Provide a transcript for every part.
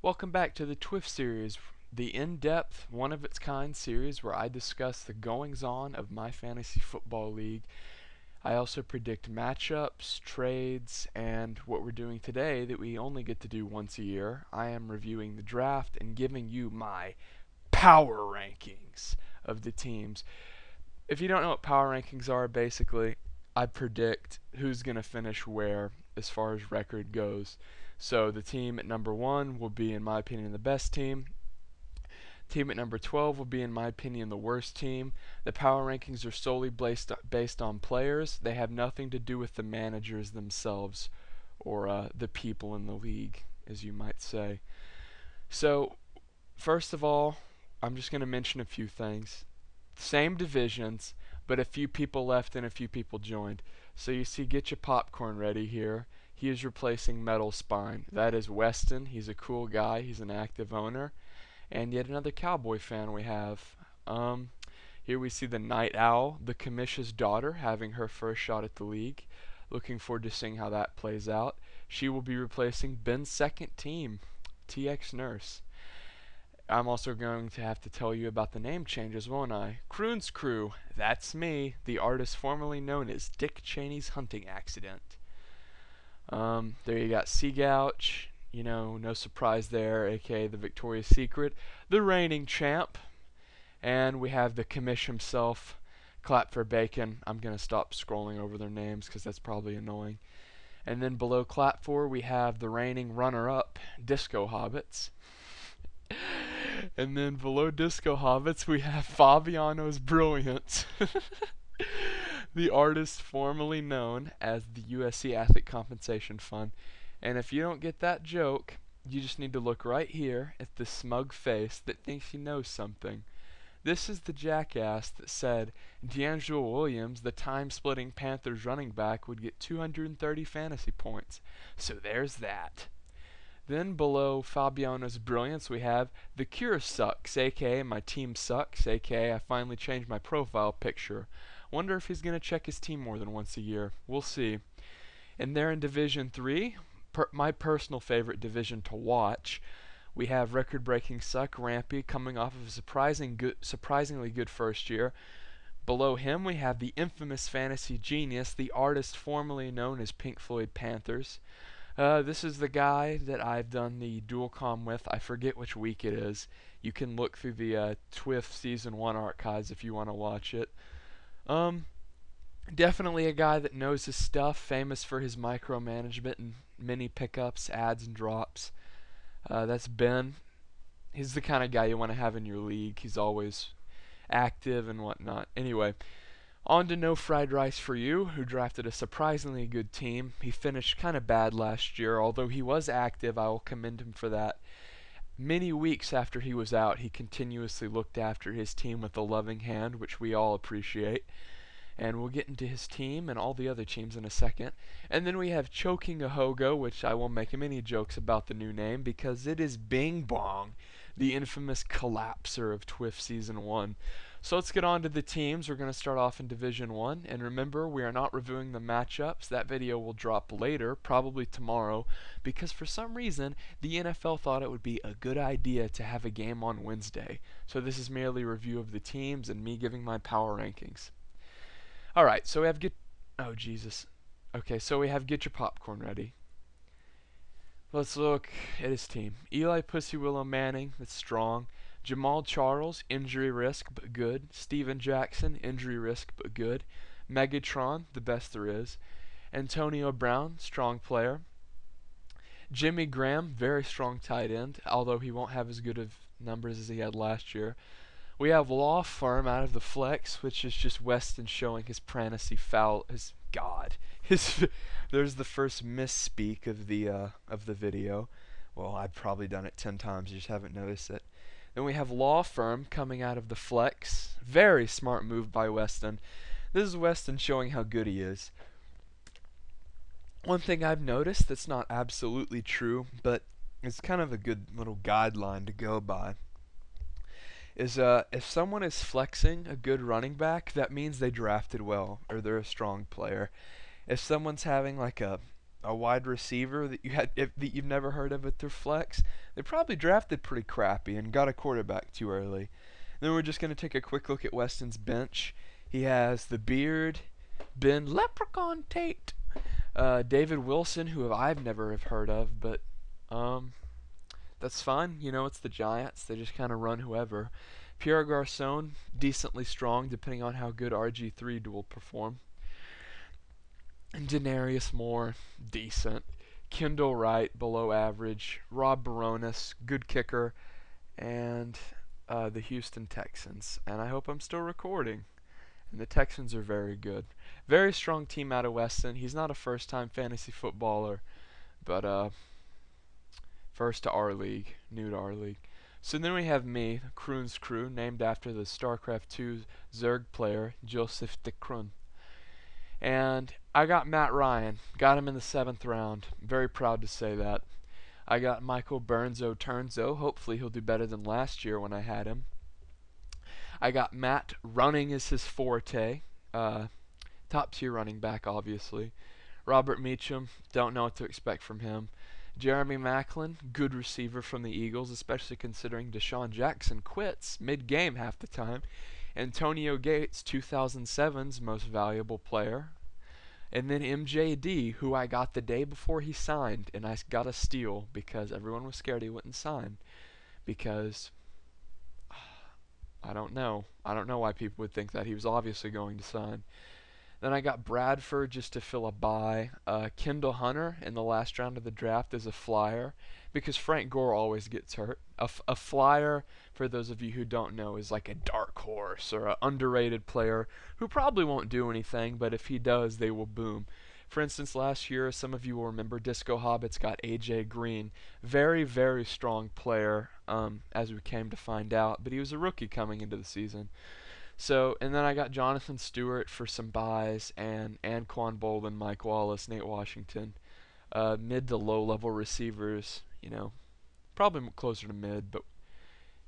Welcome back to the TWIF series, the in-depth, one-of-its-kind series where I discuss the goings-on of my fantasy football league. I also predict matchups, trades, and what we're doing today that we only get to do once a year. I am reviewing the draft and giving you my power rankings of the teams. If you don't know what power rankings are, basically, I predict who's going to finish where as far as record goes. So the team at number 1 will be, in my opinion, the best team. Team at number 12 will be, in my opinion, the worst team. The power rankings are solely based on players. They have nothing to do with the managers themselves or the people in the league, as you might say. So, first of all, I'm just going to mention a few things. Same divisions, but a few people left and a few people joined. So you see, get your popcorn ready here. He is replacing Metal Spine. That is Weston. He's a cool guy. He's an active owner. And yet another Cowboy fan we have. Here we see the Night Owl, the Commission's daughter, having her first shot at the league. Looking forward to seeing how that plays out. She will be replacing Ben's second team, TX Nurse. I'm also going to have to tell you about the name changes, won't I? Kroon's Krew, that's me, the artist formerly known as Dick Cheney's hunting accident. There you got Seagouch, no surprise there, aka the Victoria's Secret, the reigning champ, and we have the commish himself, Clap for Bacon. I'm going to stop scrolling over their names because that's probably annoying. And then below Clap for, we have the reigning runner-up, Disco Hobbits. And then below Disco Hobbits, we have Fabiano's Brilliance. The artist formerly known as the USC Athlete Compensation Fund. And if you don't get that joke, you just need to look right here at the smug face that thinks he knows something. This is the jackass that said D'Angelo Williams, the time-splitting Panthers running back, would get 230 fantasy points. So there's that. Then below Fabiano's Brilliance, we have The Cure Sucks, aka My Team Sucks, aka I finally changed my profile picture. Wonder if he's going to check his team more than once a year. We'll see. And there in Division 3, my personal favorite division to watch, we have record-breaking Suck Rampy coming off of a surprisingly good first year. Below him, we have the infamous fantasy genius, the artist formerly known as Pink Floyd Panthers. This is the guy that I've done the dual com with. I forget which week it is. You can look through the TWIF Season 1 archives if you want to watch it. Definitely a guy that knows his stuff, famous for his micromanagement and mini pickups, ads, and drops. That's Ben. He's the kind of guy you want to have in your league. He's always active and whatnot. Anyway, on to No Fried Rice for You, who drafted a surprisingly good team. He finished kind of bad last year, although he was active. I will commend him for that. Many weeks after he was out, he continuously looked after his team with a loving hand, which we all appreciate. And we'll get into his team and all the other teams in a second. And then we have Choking a Hogo, which I won't make many jokes about the new name because it is Bing Bong, the infamous collapser of TWIF Season 1. So let's get on to the teams. We're going to start off in Division 1. And remember, we are not reviewing the matchups. That video will drop later, probably tomorrow, because for some reason, the NFL thought it would be a good idea to have a game on Wednesday. So this is merely a review of the teams and me giving my power rankings. Alright, so we have oh, Jesus. Okay, so we have Get Your Popcorn Ready. Let's look at his team. Eli Pussy Willow Manning, that's strong. Jamal Charles, injury risk, but good. Steven Jackson, injury risk, but good. Megatron, the best there is. Antonio Brown, strong player. Jimmy Graham, very strong tight end, although he won't have as good of numbers as he had last year. We have Law Firm out of the flex, which is just Weston showing his fantasy foul. There's the first misspeak of the video. Well, I've probably done it 10 times, you just haven't noticed it. Then we have Law Firm coming out of the flex. Very smart move by Weston. This is Weston showing how good he is. One thing I've noticed that's not absolutely true, but it's kind of a good little guideline to go by, is if someone is flexing a good running back, that means they drafted well or they're a strong player. If someone's having like a a wide receiver that that you've never heard of at their flex. They probably drafted pretty crappy and got a quarterback too early. Then we're just going to take a quick look at Weston's bench. He has the Beard, Ben Leprechaun Tate, David Wilson, who I've never have heard of, but that's fine. You know, it's the Giants. They just kind of run whoever. Pierre Garcon, decently strong, depending on how good RG3 will perform. And Denarius Moore, decent. Kendall Wright, below average. Rob Baronis, good kicker. And the Houston Texans. And I hope I'm still recording. And the Texans are very good. Very strong team out of Weston. He's not a first-time fantasy footballer, but first to our league, new to our league. So then we have me, Kroon's Krew, named after the StarCraft 2 Zerg player, Joseph de Kroon. And I got Matt Ryan, got him in the 7th round. Very proud to say that. I got Michael Burnzo Turnzo. Hopefully he'll do better than last year when I had him. I got Matt, running is his forte. Top tier running back, obviously. Robert Meacham, don't know what to expect from him. Jeremy Maclin, good receiver from the Eagles, especially considering Deshaun Jackson quits mid-game half the time. Antonio Gates, 2007's most valuable player. And then MJD, who I got the day before he signed, and I got a steal because everyone was scared he wouldn't sign. Because, I don't know. I don't know why people would think that. He was obviously going to sign. Then I got Bradford just to fill a bye. Kendall Hunter in the last round of the draft is a flyer because Frank Gore always gets hurt. A flyer, for those of you who don't know, is like a dark horse or an underrated player who probably won't do anything, but if he does, they will boom. For instance, last year, some of you will remember Disco Hobbits got A.J. Green. Very, very strong player, as we came to find out, but he was a rookie coming into the season. So, and then I got Jonathan Stewart for some buys, and Anquan Bolden, Mike Wallace, Nate Washington. Mid to low level receivers, you know, probably closer to mid, but,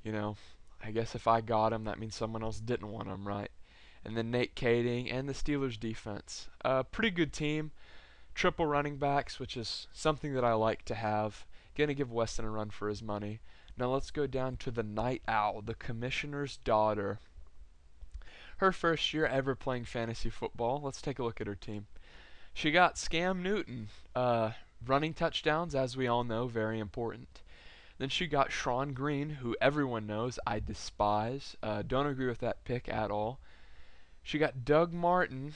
you know, I guess if I got him, that means someone else didn't want him, right? And then Nate Kading and the Steelers defense. Pretty good team. Triple running backs, which is something that I like to have. Gonna give Weston a run for his money. Now let's go down to the Night Owl, the commissioner's daughter. Her first year ever playing fantasy football. Let's take a look at her team. She got Scam Newton. Running touchdowns, as we all know, very important. Then she got Sean Green, who everyone knows I despise. Don't agree with that pick at all. She got Doug Martin.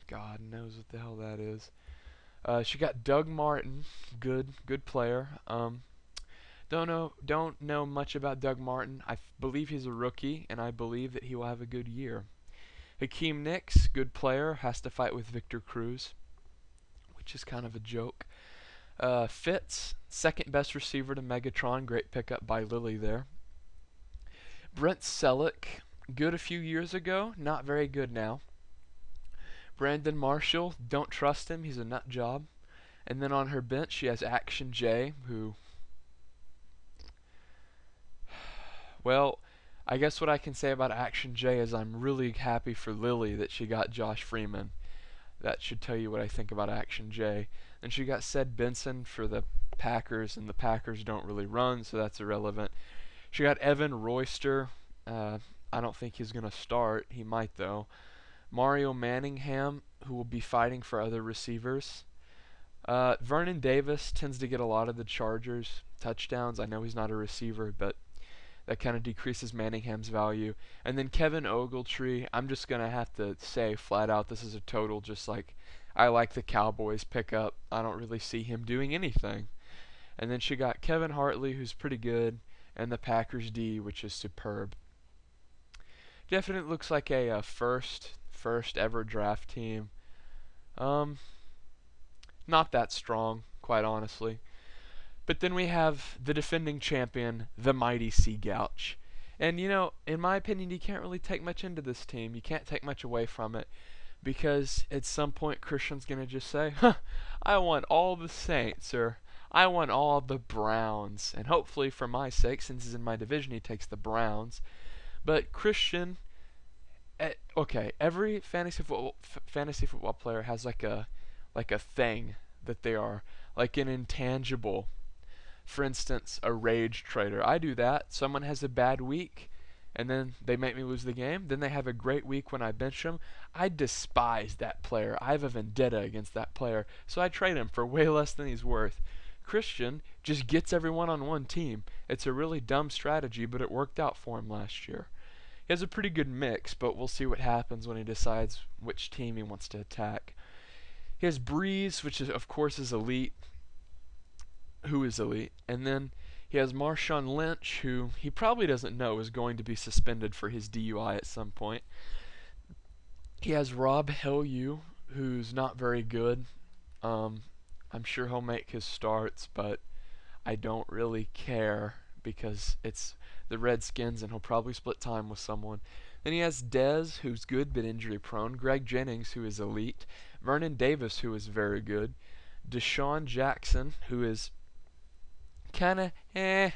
God knows what the hell that is. She got Doug Martin. Good player. Don't know much about Doug Martin. I believe he's a rookie, and I believe that he will have a good year. Hakeem Nicks, good player, has to fight with Victor Cruz, which is kind of a joke. Fitz, second best receiver to Megatron, great pickup by Lilly there. Brent Selleck, good a few years ago, not very good now. Brandon Marshall, don't trust him, he's a nut job. And then on her bench, she has Action J, who... Well, I guess what I can say about Action J is I'm really happy for Lily that she got Josh Freeman. That should tell you what I think about Action J. And she got Ced Benson for the Packers, and the Packers don't really run, so that's irrelevant. She got Evan Royster. I don't think he's going to start. He might, though. Mario Manningham, who will be fighting for other receivers. Vernon Davis tends to get a lot of the Chargers touchdowns. I know he's not a receiver, but that kind of decreases Manningham's value. And then Kevin Ogletree, I'm just going to have to say flat out this is a total just like I like the Cowboys pickup. I don't really see him doing anything. And then she got Kevin Hartley, who's pretty good, and the Packers D, which is superb. Definitely looks like a first ever draft team. Not that strong, quite honestly. But then we have the defending champion, the mighty Sea Gouch. And, you know, in my opinion, you can't really take much into this team. You can't take much away from it. Because at some point, Christian's going to just say, I want all the Saints, or I want all the Browns. And hopefully, for my sake, since he's in my division, he takes the Browns. But Christian, okay, every fantasy football player has like a thing that they are like an intangible. For instance, a rage trader. I do that. Someone has a bad week, and then they make me lose the game. Then they have a great week when I bench them. I despise that player. I have a vendetta against that player, so I trade him for way less than he's worth. Christian just gets everyone on one team. It's a really dumb strategy, but it worked out for him last year. He has a pretty good mix, but we'll see what happens when he decides which team he wants to attack. He has Breeze, which is, of course is elite, who is elite, and then he has Marshawn Lynch, who he probably doesn't know is going to be suspended for his DUI at some point. He has Rob Hellew, who's not very good. I'm sure he'll make his starts, but I don't really care because it's the Redskins and he'll probably split time with someone. Then he has Dez, who's good but injury prone, Greg Jennings, who is elite, Vernon Davis, who is very good, Deshaun Jackson, who is kind of Yeah,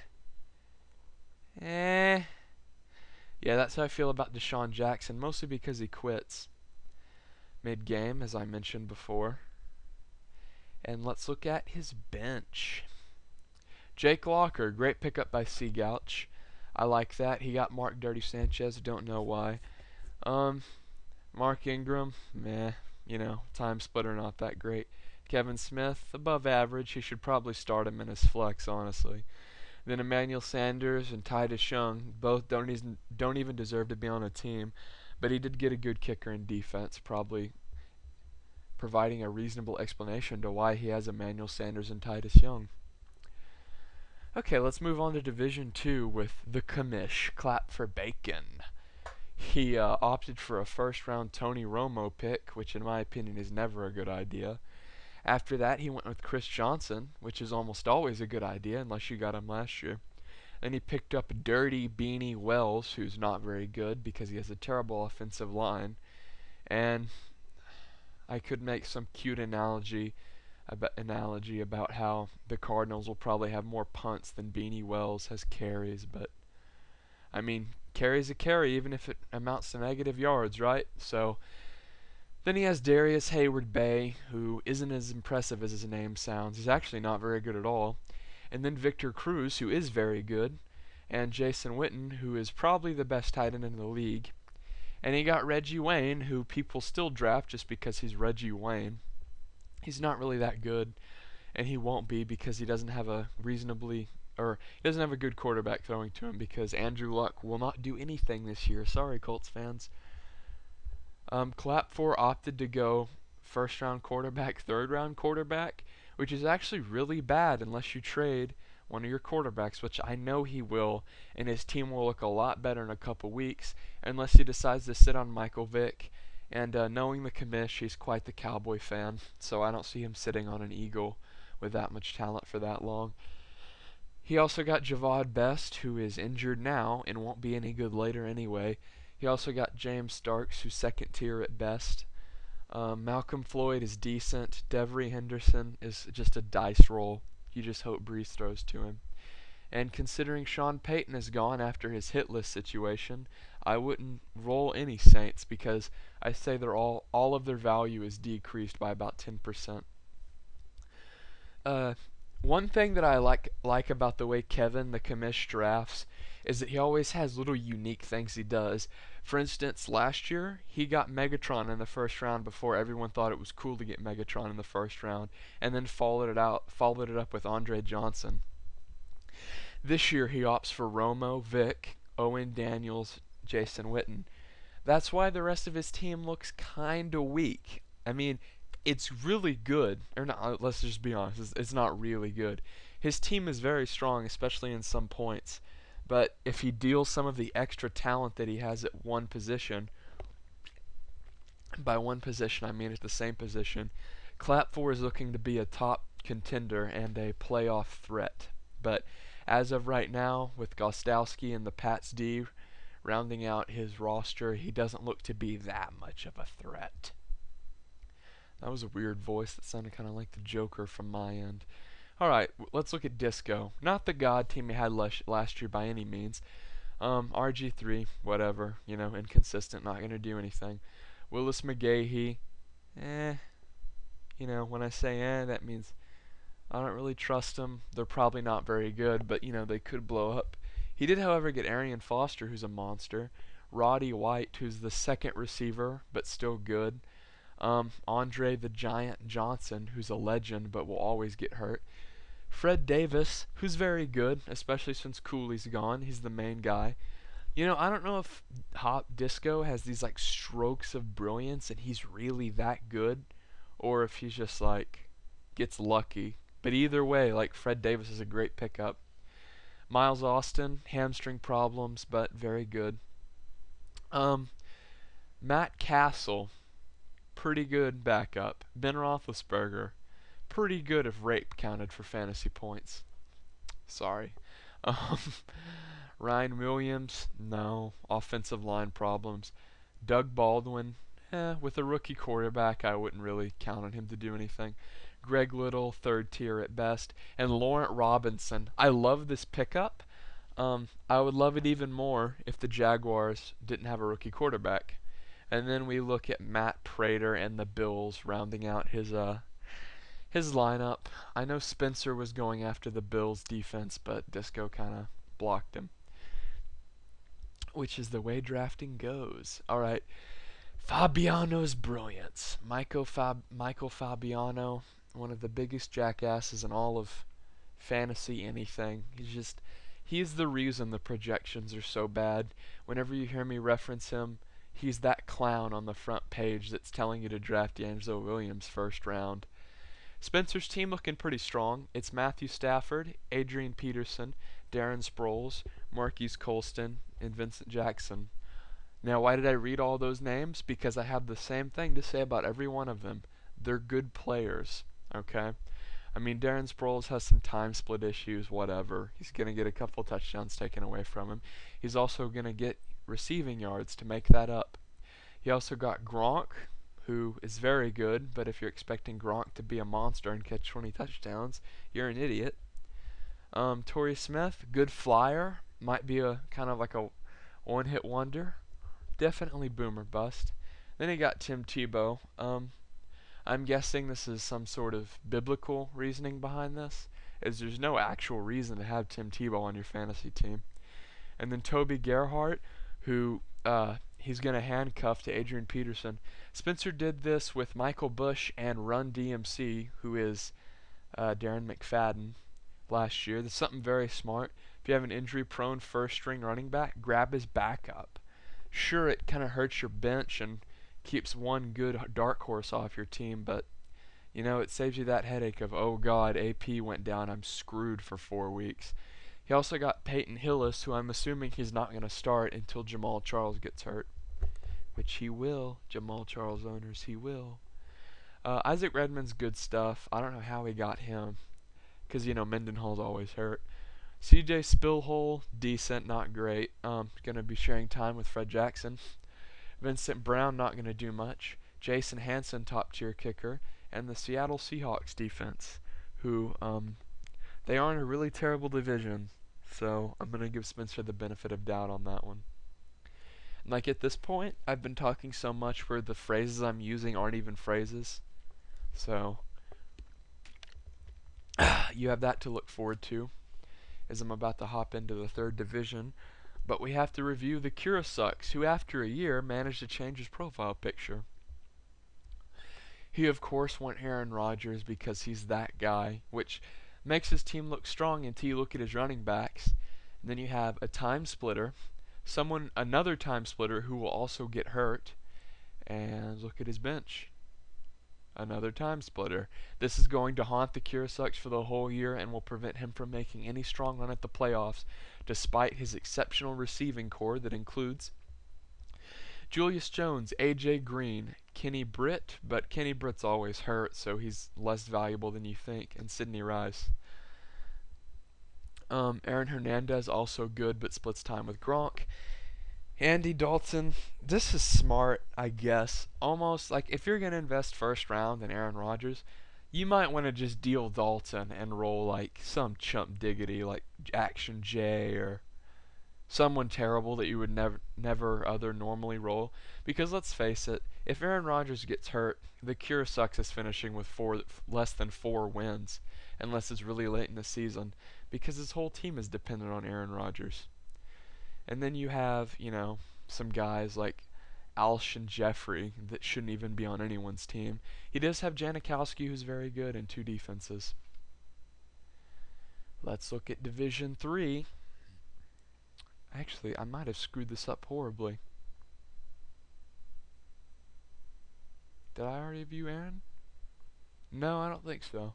that's how I feel about Deshaun Jackson, mostly because he quits mid-game, as I mentioned before. And let's look at his bench. Jake Locker, great pickup by Seagouch. I like that. He got Mark Dirty Sanchez, don't know why. Mark Ingram, meh, time splitter not that great. Kevin Smith, above average. He should probably start him in his flex, honestly. Then Emmanuel Sanders and Titus Young, both don't even deserve to be on a team, but he did get a good kicker in defense, probably providing a reasonable explanation to why he has Emmanuel Sanders and Titus Young. Okay, let's move on to Division 2 with the commish. Clap for Bacon. He opted for a first-round Tony Romo pick, which in my opinion is never a good idea. After that, he went with Chris Johnson, which is almost always a good idea unless you got him last year. Then he picked up Dirty Beanie Wells, who's not very good because he has a terrible offensive line. And I could make some cute analogy about how the Cardinals will probably have more punts than Beanie Wells has carries, but I mean, carry's a carry even if it amounts to negative yards, right? So then he has Darius Hayward-Bay, who isn't as impressive as his name sounds. He's actually not very good at all. And then Victor Cruz, who is very good, and Jason Witten, who is probably the best tight end in the league. And he got Reggie Wayne, who people still draft just because he's Reggie Wayne. He's not really that good, and he won't be because he doesn't have a good quarterback throwing to him because Andrew Luck will not do anything this year. Sorry, Colts fans. Clap 4 opted to go first-round quarterback, third-round quarterback, which is actually really bad unless you trade one of your quarterbacks, which I know he will, and his team will look a lot better in a couple weeks unless he decides to sit on Michael Vick. And knowing the commish, he's quite the Cowboy fan, so I don't see him sitting on an Eagle with that much talent for that long. He also got Javad Best, who is injured now and won't be any good later anyway. He also got James Starks, who's second tier at best. Malcolm Floyd is decent. Devery Henderson is just a dice roll. You just hope Breeze throws to him. And considering Sean Payton is gone after his hit list situation, I wouldn't roll any Saints because I say they're all of their value is decreased by about 10%. One thing that I like about the way Kevin, the commish, drafts is that he always has little unique things he does. For instance, last year, he got Megatron in the first round before everyone thought it was cool to get Megatron in the first round, and then followed it up with Andre Johnson. This year, he opts for Romo, Vick, Owen Daniels, Jason Witten. That's why the rest of his team looks kinda weak. I mean, it's really good, or not, let's just be honest, it's not really good. His team is very strong, especially in some points. But if he deals some of the extra talent that he has at one position, by one position I mean at the same position, Clap 4 is looking to be a top contender and a playoff threat. But as of right now, with Gostowski and the Pats D rounding out his roster, he doesn't look to be that much of a threat. That was a weird voice that sounded kind of like the Joker from my end. Alright, let's look at Disco. Not the God team he had last year by any means. RG3, whatever, inconsistent, not going to do anything. Willis McGahee, when I say that means I don't really trust them. They're probably not very good, but they could blow up. He did, however, get Arian Foster, who's a monster. Roddy White, who's the second receiver, but still good. Andre the Giant Johnson, who's a legend, but will always get hurt. Fred Davis, who's very good, especially since Cooley's gone. He's the main guy. I don't know if Hop Disco has these like strokes of brilliance and he's really that good, or if he's just like gets lucky. But either way, like Fred Davis is a great pickup. Miles Austin, hamstring problems, but very good. Matt Castle, pretty good backup. Ben Roethlisberger, pretty good if rape counted for fantasy points. Sorry. Um, Ryan Williams, no. Offensive line problems. Doug Baldwin, with a rookie quarterback, I wouldn't really count on him to do anything. Greg Little, third tier at best. And Laurent Robinson. I love this pickup. I would love it even more if the Jaguars didn't have a rookie quarterback. And then we look at Matt Prater and the Bills rounding out his lineup. I know Spencer was going after the Bills defense, but Disco kind of blocked him, which is the way drafting goes. All right, Fabiano's brilliance. Michael Fabiano, one of the biggest jackasses in all of fantasy anything. He's the reason the projections are so bad. Whenever you hear me reference him, he's that clown on the front page that's telling you to draft D'Angelo Williams first round. Spencer's team looking pretty strong. It's Matthew Stafford, Adrian Peterson, Darren Sproles, Marquise Colston, and Vincent Jackson. Now, why did I read all those names? Because I have the same thing to say about every one of them. They're good players, okay? I mean, Darren Sproles has some time split issues, whatever. He's going to get a couple touchdowns taken away from him. He's also going to get receiving yards to make that up. He also got Gronk, who is very good, but if you're expecting Gronk to be a monster and catch 20 touchdowns, you're an idiot. Torrey Smith, good flyer, might be a kind of like a one-hit wonder. Definitely boomer bust. Then he got Tim Tebow. I'm guessing this is some sort of biblical reasoning behind this, as there's no actual reason to have Tim Tebow on your fantasy team. And then Toby Gerhart, who he's going to handcuff to Adrian Peterson. Spencer did this with Michael Bush and Run DMC, who is Darren McFadden, last year. That's something very smart. If you have an injury-prone first-string running back, grab his backup. Sure, it kind of hurts your bench and keeps one good dark horse off your team, but it saves you that headache of, oh god, AP went down, I'm screwed for 4 weeks. He also got Peyton Hillis, who I'm assuming he's not going to start until Jamal Charles gets hurt, which he will. Jamal Charles owners, he will. Isaac Redman's good stuff. I don't know how he got him, because Mendenhall's always hurt. CJ Spillhole, decent, not great. Going to be sharing time with Fred Jackson. Vincent Brown, not going to do much. Jason Hanson, top tier kicker. And the Seattle Seahawks defense, who they are in a really terrible division. So I'm going to give Spencer the benefit of doubt on that one. Like at this point, I've been talking so much where the phrases I'm using aren't even phrases. So you have that to look forward to as I'm about to hop into the third division. But we have to review the Krew Sucks, who after a year managed to change his profile picture. He of course went Aaron Rodgers because he's that guy, which makes his team look strong until you look at his running backs. And then you have a time splitter, another time splitter who will also get hurt, and look at his bench. Another time splitter. This is going to haunt the Krew Sucks for the whole year and will prevent him from making any strong run at the playoffs, despite his exceptional receiving core that includes Julius Jones, AJ Green, Kenny Britt, but Kenny Britt's always hurt, so he's less valuable than you think, and Sidney Rice. Aaron Hernandez, also good, but splits time with Gronk. Andy Dalton, this is smart, I guess. Almost like if you're going to invest first round in Aaron Rodgers, you might want to just deal Dalton and roll like some chump diggity like Action J or someone terrible that you would never other normally roll. Because let's face it, If Aaron Rodgers gets hurt, the cure sucks is finishing with less than 4 wins, unless it's really late in the season, because his whole team is dependent on Aaron Rodgers. And then you have, some guys like Alshon Jeffrey that shouldn't even be on anyone's team. He does have Janikowski, who's very good, and 2 defenses. Let's look at Division 3. Actually, I might have screwed this up horribly. Did I already view Aaron? No, I don't think so.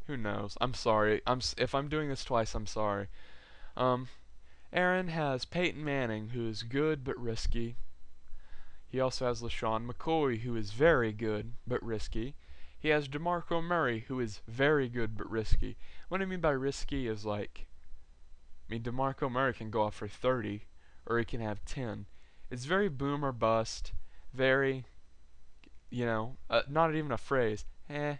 Who knows? I'm sorry. If I'm doing this twice, I'm sorry. Aaron has Peyton Manning, who is good but risky. He also has LaShawn McCoy, who is very good but risky. He has DeMarco Murray, who is very good but risky. What I mean by risky is DeMarco Murray can go off for 30, or he can have 10. It's very boom or bust, very, not even a phrase. Kind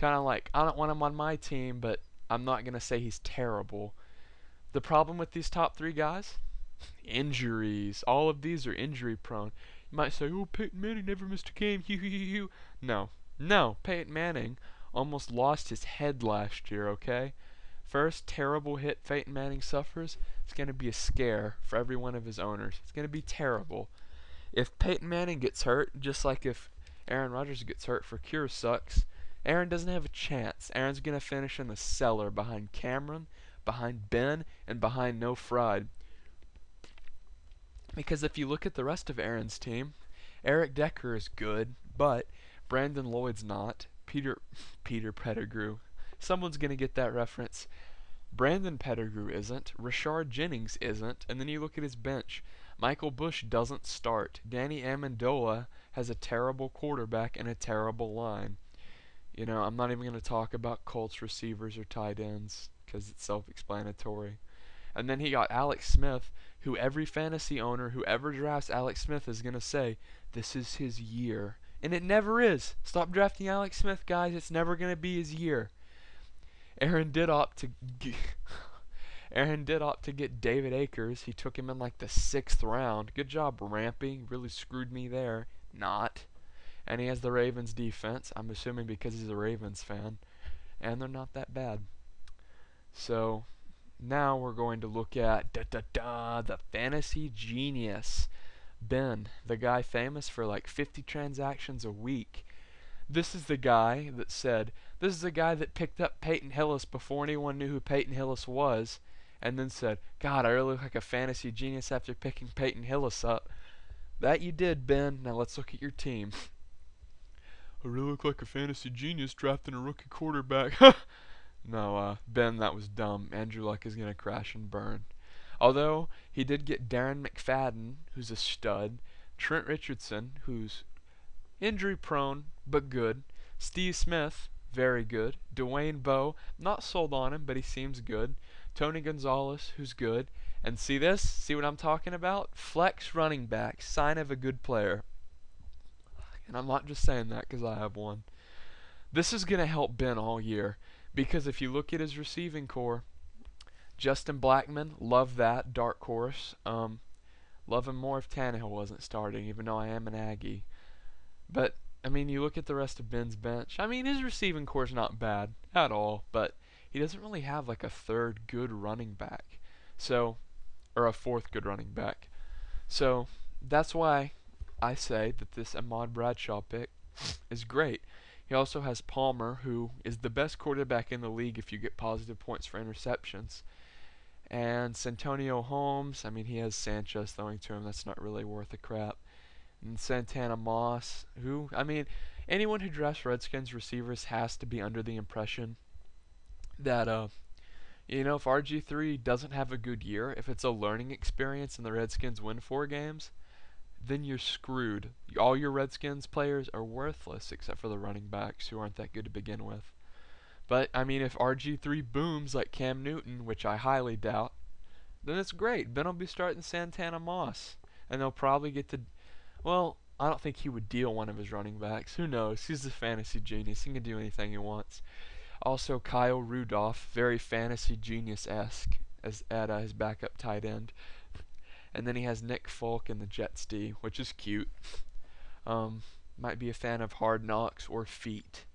of like, I don't want him on my team, but I'm not going to say he's terrible. The problem with these top 3 guys? Injuries. All of these are injury prone. You might say, oh, Peyton Manning never missed a game. No, Peyton Manning almost lost his head last year, okay? First terrible hit Peyton Manning suffers, it's going to be a scare for every one of his owners. It's going to be terrible. If Peyton Manning gets hurt, just like if Aaron Rodgers gets hurt for cure sucks, Aaron doesn't have a chance. Aaron's going to finish in the cellar behind Cameron, behind Ben, and behind No Fried. Because if you look at the rest of Aaron's team, Eric Decker is good, but Brandon Lloyd's not. Peter Pettigrew. Someone's going to get that reference. Brandon Pettigrew isn't. Rashard Jennings isn't. And then you look at his bench. Michael Bush doesn't start. Danny Amendola has a terrible quarterback and a terrible line. I'm not even going to talk about Colts receivers or tight ends because it's self-explanatory. And then he got Alex Smith, who every fantasy owner who ever drafts Alex Smith is going to say, this is his year. And it never is. Stop drafting Alex Smith, guys. It's never going to be his year. Aaron did opt to get David Akers. He took him in like the 6th round. Good job, Rampy. Really screwed me there. Not. And he has the Ravens defense. I'm assuming because he's a Ravens fan. And they're not that bad. So now we're going to look at the fantasy genius. Ben, the guy famous for like 50 transactions a week. This is the guy that picked up Peyton Hillis before anyone knew who Peyton Hillis was, and then said, God, I really look like a fantasy genius after picking Peyton Hillis up. That you did, Ben. Now let's look at your team. I really look like a fantasy genius drafting a rookie quarterback. No, Ben, that was dumb. Andrew Luck is going to crash and burn. Although, he did get Darren McFadden, who's a stud, Trent Richardson, who's injury prone, but good, Steve Smith, very good, Dwayne Bowe, not sold on him, but he seems good, Tony Gonzalez, who's good, and see this? See what I'm talking about? Flex running back, sign of a good player. And I'm not just saying that because I have one. This is going to help Ben all year, because if you look at his receiving core, Justin Blackman, love that, dark horse. Love him more if Tannehill wasn't starting, even though I am an Aggie. But, you look at the rest of Ben's bench. His receiving core's not bad at all, but he doesn't really have like a 3rd good running back. So, or a 4th good running back. So, that's why I say that this Ahmad Bradshaw pick is great. He also has Palmer, who is the best quarterback in the league if you get positive points for interceptions. And Santonio Holmes, he has Sanchez throwing to him. That's not really worth a crap. And Santana Moss, who, anyone who drafts Redskins receivers has to be under the impression that, if RG3 doesn't have a good year, if it's a learning experience and the Redskins win 4 games, then you're screwed. All your Redskins players are worthless except for the running backs who aren't that good to begin with. But, if RG3 booms like Cam Newton, which I highly doubt, then it's great. Ben will be starting Santana Moss. And they'll probably get to... Well, I don't think he would deal one of his running backs. Who knows? He's a fantasy genius. He can do anything he wants. Also, Kyle Rudolph, very fantasy genius-esque at his backup tight end. And then he has Nick Folk in the Jets D, which is cute. Might be a fan of Hard Knocks or Feet,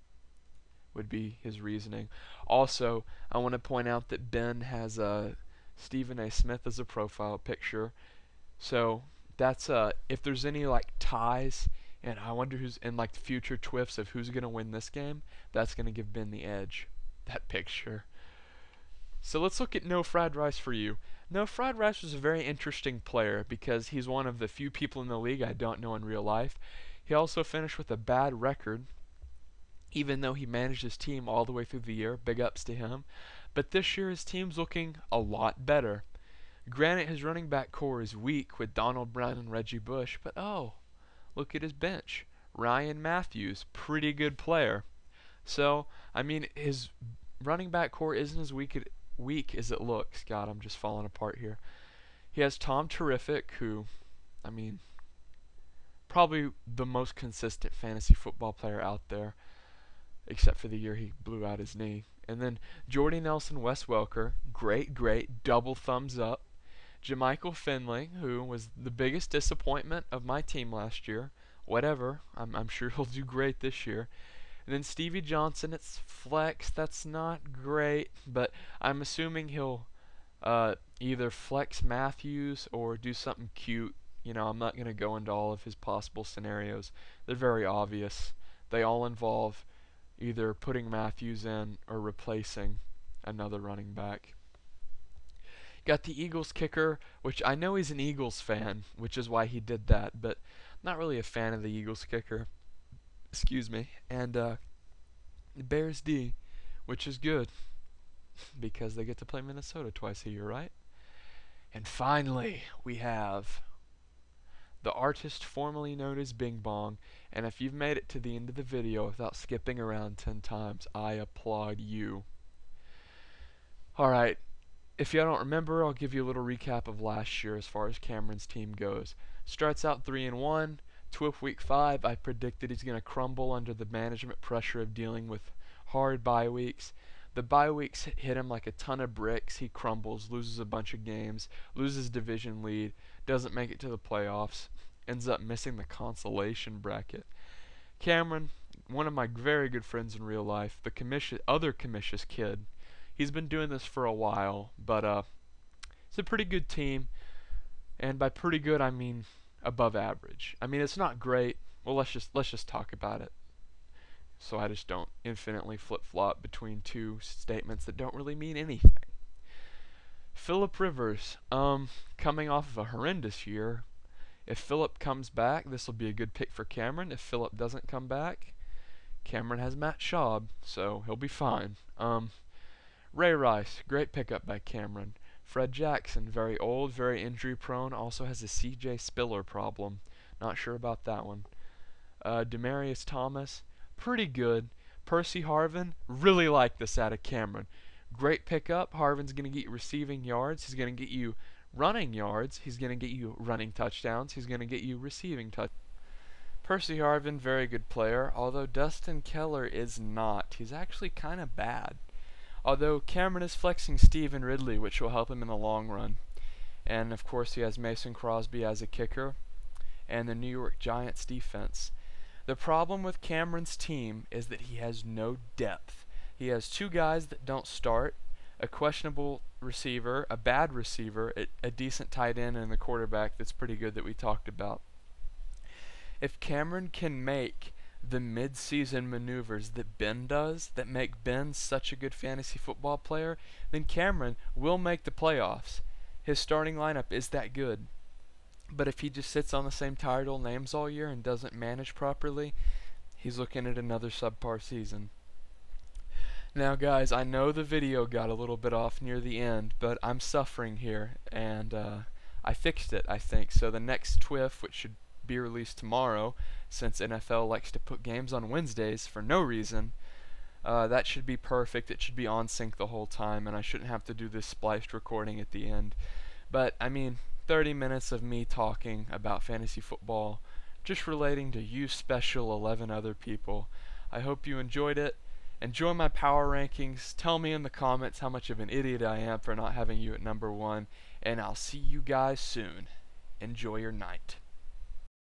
would be his reasoning. Also, I want to point out that Ben has Stephen A. Smith as a profile picture. So that's if there's any like ties, and I wonder who's in like the future TWIFs of who's gonna win this game, that's gonna give Ben the edge. That picture. So let's look at No Fried Rice for you. No Fried Rice was a very interesting player because he's one of the few people in the league I don't know in real life. He also finished with a bad record, even though he managed his team all the way through the year. Big ups to him. But this year his team's looking a lot better. Granted, his running back core is weak with Donald Brown and Reggie Bush, but oh, look at his bench. Ryan Matthews, pretty good player. So, I mean, his running back core isn't as weak as it looks. God, I'm just falling apart here. He has Tom Terrific, who, I mean, probably the most consistent fantasy football player out there, except for the year he blew out his knee. And then Jordy Nelson, Wes Welker, great, double thumbs up. Jermichael Finley, who was the biggest disappointment of my team last year. Whatever, I'm sure he'll do great this year. And then Stevie Johnson, it's flex. That's not great, but I'm assuming he'll either flex Matthews or do something cute. You know, I'm not going to go into all of his possible scenarios. They're very obvious. They all involve either putting Matthews in or replacing another running back. Got the Eagles kicker, which I know he's an Eagles fan, which is why he did that, but not really a fan of the Eagles kicker. Excuse me. And the Bears D, which is good because they get to play Minnesota twice a year, right? And finally, we have the artist formerly known as Bing Bong, and if you've made it to the end of the video without skipping around 10 times, I applaud you. Alright, if you don't remember, I'll give you a little recap of last year as far as Cameron's team goes. Starts out 3-1. TWIF Week 5, I predicted he's going to crumble under the management pressure of dealing with hard bye weeks. The bye weeks hit him like a ton of bricks. He crumbles, loses a bunch of games, loses division lead, doesn't make it to the playoffs, ends up missing the consolation bracket. Cameron, one of my very good friends in real life, the other Commission's kid, he's been doing this for a while, but it's a pretty good team, and by pretty good I mean above average. I mean, it's not great. Well, let's just talk about it, so I just don't infinitely flip-flop between two statements that don't really mean anything. Phillip Rivers, coming off of a horrendous year. If Phillip comes back, this will be a good pick for Cameron. If Phillip doesn't come back, Cameron has Matt Schaub, so he'll be fine. Ray Rice, great pickup by Cameron. Fred Jackson, very old, very injury prone, also has a CJ Spiller problem. Not sure about that one. Demarius Thomas, pretty good. Percy Harvin, really like this out of Cameron. Great pickup. Harvin's going to get you receiving yards. He's going to get you running yards. He's going to get you running touchdowns. He's going to get you receiving touchdowns. Percy Harvin, very good player, although Dustin Keller is not. He's actually kind of bad. Although Cameron is flexing Stephen Ridley, which will help him in the long run. And of course he has Mason Crosby as a kicker and the New York Giants defense. The problem with Cameron's team is that he has no depth. He has two guys that don't start, a questionable receiver, a bad receiver, a decent tight end, and the quarterback that's pretty good that we talked about. If Cameron can make the mid-season maneuvers that Ben does, that make Ben such a good fantasy football player, then Cameron will make the playoffs. His starting lineup is that good. But if he just sits on the same tired old names all year and doesn't manage properly, he's looking at another subpar season. Now guys, I know the video got a little bit off near the end, but I'm suffering here, and I fixed it, I think. So the next TWIF, which should be released tomorrow, since NFL likes to put games on Wednesdays for no reason, that should be perfect. It should be on sync the whole time, and I shouldn't have to do this spliced recording at the end. But I mean, 30 minutes of me talking about fantasy football, just relating to you special 11 other people. I hope you enjoyed it. Enjoy my power rankings. Tell me in the comments how much of an idiot I am for not having you at number 1, and I'll see you guys soon. Enjoy your night.